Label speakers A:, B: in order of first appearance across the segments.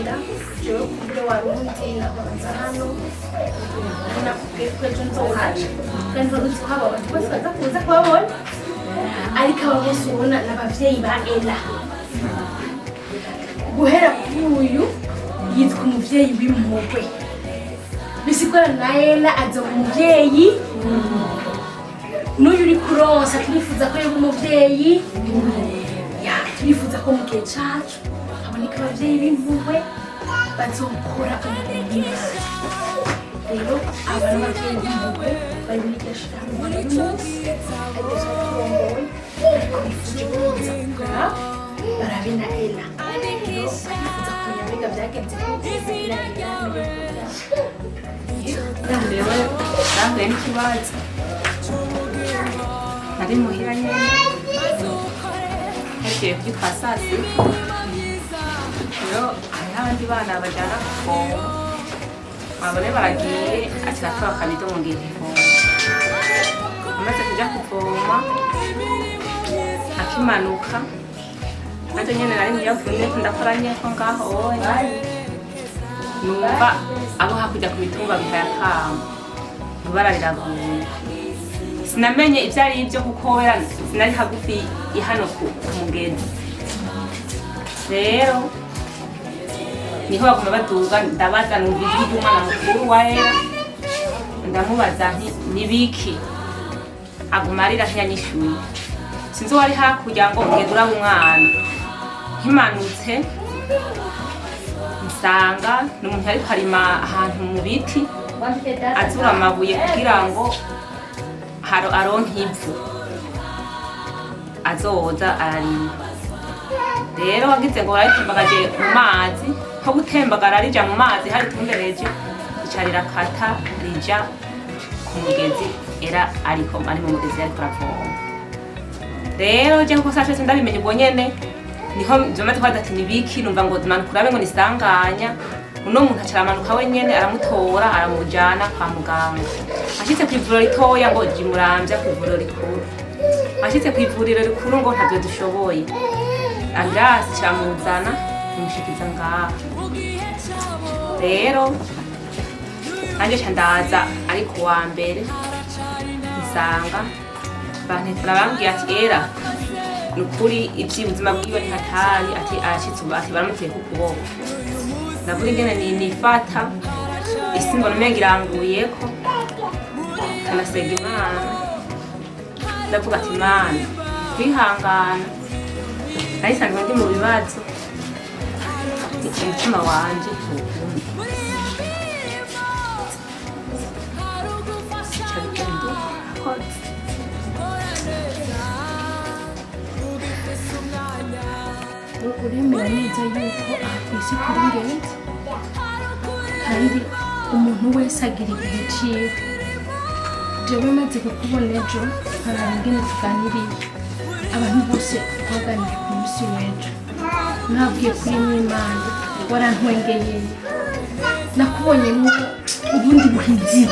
A: kuganira jewe kumbure warundi nabanza hano nakubwiye ko ejo nzohaca kandi baruzi ko aba bantu bose baza kuza kubabona ariko aba bose ubona n'abavyeyi ba Ella guhera kuri uyu yitwa umuvyeyi w'impuhwe bisigura na Ella azoba umuvyeyi n'uyu uri kuronsa turifuza ko yoba umuvyeyi turifuza ko mu gihe cacu haboneka abavyeyi b'impuhwe bazokora umurimo w'Imana rero aba n'abavyeyi b'impuhwe bari muri iryo shirahamwe y'umunsi ariko turongoye ariko bifuje kuza kugura barabe na Ella rero barifuza kumenya mbega vyagenze gute
B: Ndewe nambaye n'ikibazo nari muhira nyene hagiye kugitwa saa sita rero hariho abandi bana bajana kuvoma abone baragiye akiratora akabido ngo ngiye kuvoma amaze kuja kuvoma akimanuka nanje nyene nari muyavuye ndakoranyeko ngaho oya numva abo hakurya ku mitumba bikayakamba ibara riraguye sinamenye ivyo ari ivyo kuko wera sinari hagufi ihano ku mugezi rero niho baguma baduga ndabaza numva ijwi ry'umwana mukuru wa Ella ndamubaza nti nibiki aguma arira ntiyanyishuye sinzi wari hakurya ngo ugenda uraba umwana nkimanutse nsanga ni umuntu ariko arima ahantu mu biti azura amabuye kugira ngo aronke ivu azoza ararima rero wagize ngo arayitembagaje mu mazi nko gutembagara rija mu mazi hari tumbereje rica rirakata rija ku mugezi Ella ariko ari mu mugezi ariko aravoma rero je kuko sacese ndabimenye ubwo nyene niho vyamaze kwaza ati nibiki numva ngo manukurabe ngo nisanganya uno muntu acaramanuka wenyene aramutora aramujana kwa muganga ashitse kw'ivuriro ritoya ngo jimuramvya kw'ivuriro rikuru ashitse kw'ivuriro rikuru ngo ntavyo dushoboye ambulance camuzana imushikiza ngaha rero nanje ca ndaza ari ku wa mbere nsanga bantekura bambwiye ati Ella nukuri ivy'ubuzima bwiwe ntihatari ati arashitse ubu ati baramuteye ku kuboko ndavuga ingene nifata isi mbona umenga iranguyeko kanasenga Imana ndavuga ati Mana kwihangana nahisanzwe ndi mu bibazo umutima wanje uremera neza yuko aha kw'isi kuri ingenzi kandi umuntu wese agira igihe ciwe jewe maze kukubona ejo nkaraba ingene tuganiriye abantu bose twaganiriye ku musi w'ejo nabwiye kuri Imana warantwengeye nakubonyemwo ubundi buhizi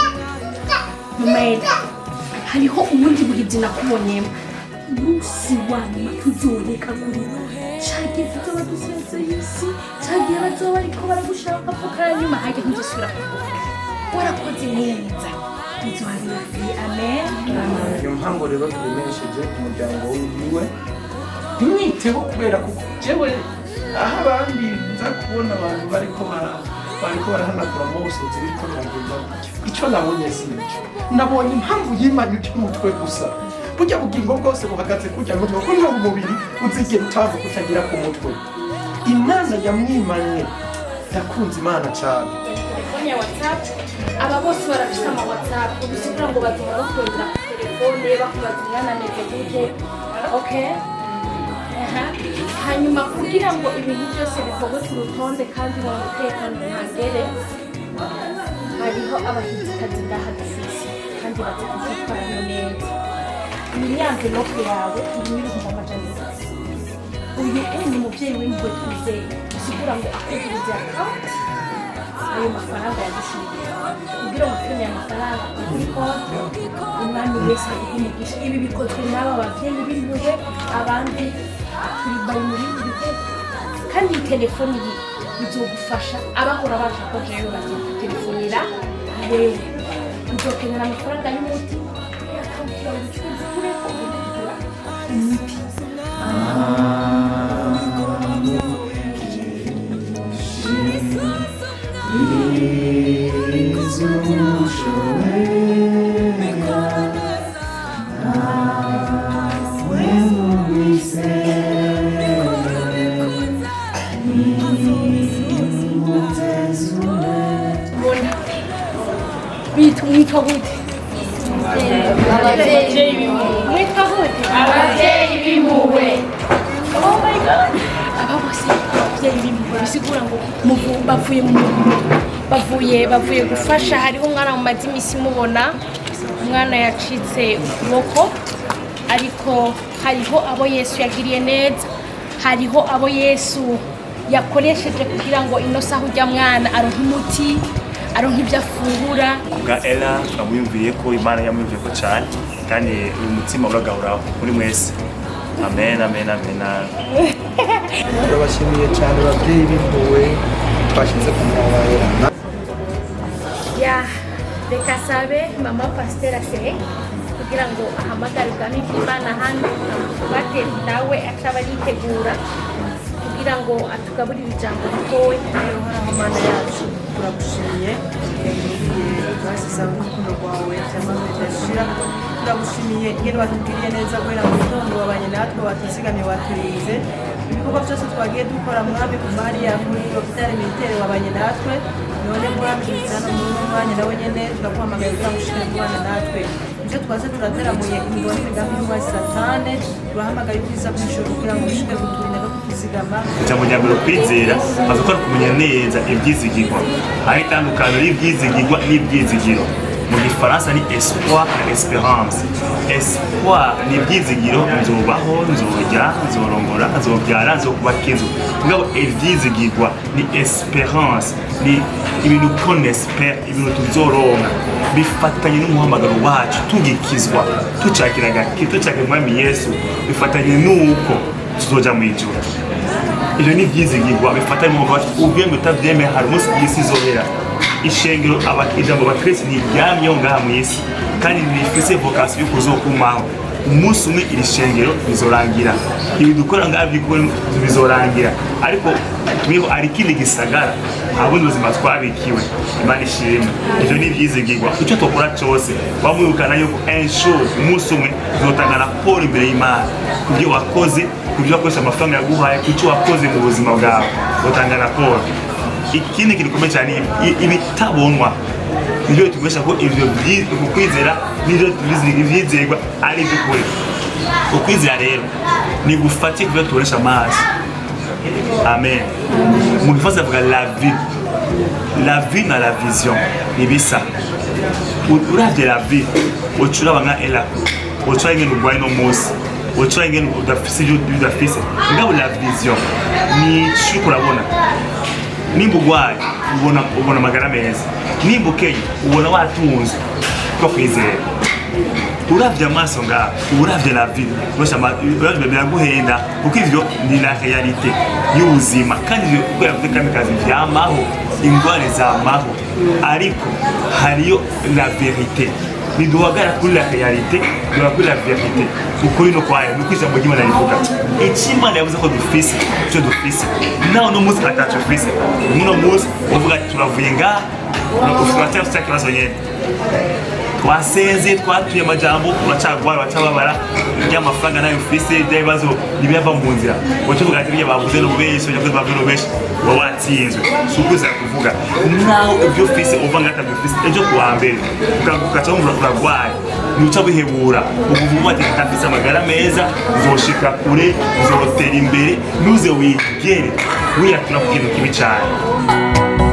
B: Ella hariho ubundi buhizi nakubonyemo umunsi wa nyuma tuzoreka kuri cagiye tuzoba dusezeye isi cagiye bazoba ariko baragushaka pfukara nyuma hajya ntizosubira kuvuga warakoze neza tuzohabirafiye amen
C: iyo mpamvu rero tubimenyesheje umuryango wiwe ntimwiteho kubera kuko jewe aho abandi nza kubona abantu bariko barahanagura amabusutsi biriko biragenda ico nabonye sinco nabonye impamvu yimanyuka umutwe gusa burya bugingo bwose buhagaze kurya mutwe kuko ntabwo umubiri uzigera utambuka utagira ku mutwe Imana yamwimanye yakunze Imana cyane
A: telefone ya WhatsApp aba bose barafise ama WhatsApp bisigura ngo batuma bakorera telefone bakubaza umwana ameze gute okay hanyuma kugira ngo ibintu byose bikorwe ku rutonde kandi mu mutekano ntangere hariho abahizikazi ndahadufise kandi bazikutwara neza imyango no yawe ibintu amajana uyu ni umuvyeyi w'impuhwe twizeye bisigura ngo akwigiriza account ayo mafaranga yagushyiriye kugira ngo filime y'amafaranga kuri konti umwami wese agumigisha ibi bikozwe n'aba bavyeyi b'impuhwe abandi turi bari muri ibi bihugu kandi iyi telefoni bizogufasha abahora baje ko jewe bazokutelefonera wewe uzokenera amafaranga y'umuti yakawukira ubucuruzi kureko ugura imiti Mwitwa gute? Abavyeyi b'impuhwe. Mwitwa gute? Abavyeyi b'impuhwe. Oh my god. Aba bose abavyeyi b'impuhwe bisigura ngo bavuye mu bavuye gufasha. Hariho umwana mu mazi imisi mubona umwana yacitse ukuboko ariko hariho abo Yesu yagiriye neza, hariho abo Yesu yakoresheje kugira ngo ino saha ujya mwana aronke umuti, aronke ibyo afungura.
D: Bwa Ella twamwumviye ko Imana yamwumviye ko cyane kandi uyu mutima uragahora muri mwese. Amen amen amen.
C: Turabashimiye cyane ababyeyi b'impuhwe twashyize ku murongo wa Ella.
A: Ya reka sabe mama Pasteur Ase kugira ngo ahamagare ubwami bw'Imana hano bate nawe acaba yitegura kugira ngo atugaburire ijambo ritowe.
E: Uhoraho Mana yacu turagushimiye basize urukundo rwawe cyamaze cyashira. Turagushimiye ingene watubwiriye neza guhera mu gitondo wabanye natwe watuzigamiye waturinze ibikorwa byose twagiye dukora mwami kuva hariya muri hopitali militaire wabanye natwe none mwami tuzana muri uno mwanya nawe nyene turaguhamagaye turagushimira kubana natwe ibyo twaze turateramuye imigabo n'imigambi y'umwasi Satani turahamagaye ubwiza bw'ijuru kugira ngo ushike guturinda no kutuzigama.
D: Ijambo rya mbere kwizera maze ko kumenya neza ibyizigirwa, hari itandukano y'ibyizigirwa n'ibyizigiro. Mu gifaransa ni espoir na espérance. Espoir ni ibyizigiro, nzobaho, nzorya, nzorongora, nzobyara, nzokubakiza. Mugabo ibyizigirwa ni espérance, ni ibintu qu'on espère, ibintu tuzoronka bifatanye n'umuhamagaro wacu tugikizwa tucakiraga kitucake mwami Yesu, bifatanye nuko tuzoja mu ijuru. Ibyo ni ibyizigirwa bifatanye mu wacu uvuye ngo utavyeme hari umunsi y'isi izohera. Ishengero ijambo abakristo ntiryamyeho ngaha mu isi kandi rifise vocation yo kuzokumaho. Umunsi umwe iri shengero bizorangira, ibi dukora ngaha bizorangira, ariko twiho ari ikindi gisagara nta bundi buzima twabikiwe. Imana ishimwe. Ivyo ni ivyizigirwa icyo tokora cyose wamwirukana yuko umunsi umwe uzotanga raporo imbere y'Imana kubyo wakoze, kubyo wakoresha amafaranga yaguhaye, kucyo wakoze mu buzima bwawe uzotanga raporo. Ikindi gikomeye cyane ibitabonwa nibyo tugusha ko ivyo kwizera nibyo ivyizerwa ari by'ukuri. Ukwizera rero ni gufata ibyo turesha amazi. Amen. Mu gifaransa bavuga la vie na la vision nibisa. Uravye la vie ucura banga Ella ucura ingene urwaye no munsi ucura ingene udafise ibyo udafise. Ngabo la vision ni cyo kurabona. Nimba urwaye ubona amagara meza, nimba ukeye ubona watunze ko kwizera. Uravye amaso ngaho uravye la vie uravye biraguhenda kuko ivyo ni la realite y'ubuzima kandi kubera ko kandi kazi vyamaho ingware zamaho, ariko hariyo la vérité. Niduhagara kuri la realite, duhagara kuri la vérité. Ukuri no kwayo nuko ijambo ry'Imana rivuga Imana yavuze ko dufise icyo dufise naho no munsi atacu dufise. Muno munsi uvuga turavuye ngaha ufite ikibazo nyene twasenze twatuye amajambo uracagwara uracababara y'amafaranga nayo ufise ibibazo nibiyava mu nzira ucuvuga ati biye bavuze no benshi ujya bavuze no benshi wowe watsinzwe sukuza kuvuga naho ibyo ufise uva ngata bifise ejo kuwa mbere ukagukaca wumva uragwaye nuca bihebura uvuga ati ndafise amagara meza nzoshika kure nzotera imbere nuze wigere wiyatura ku kintu kibi cyane.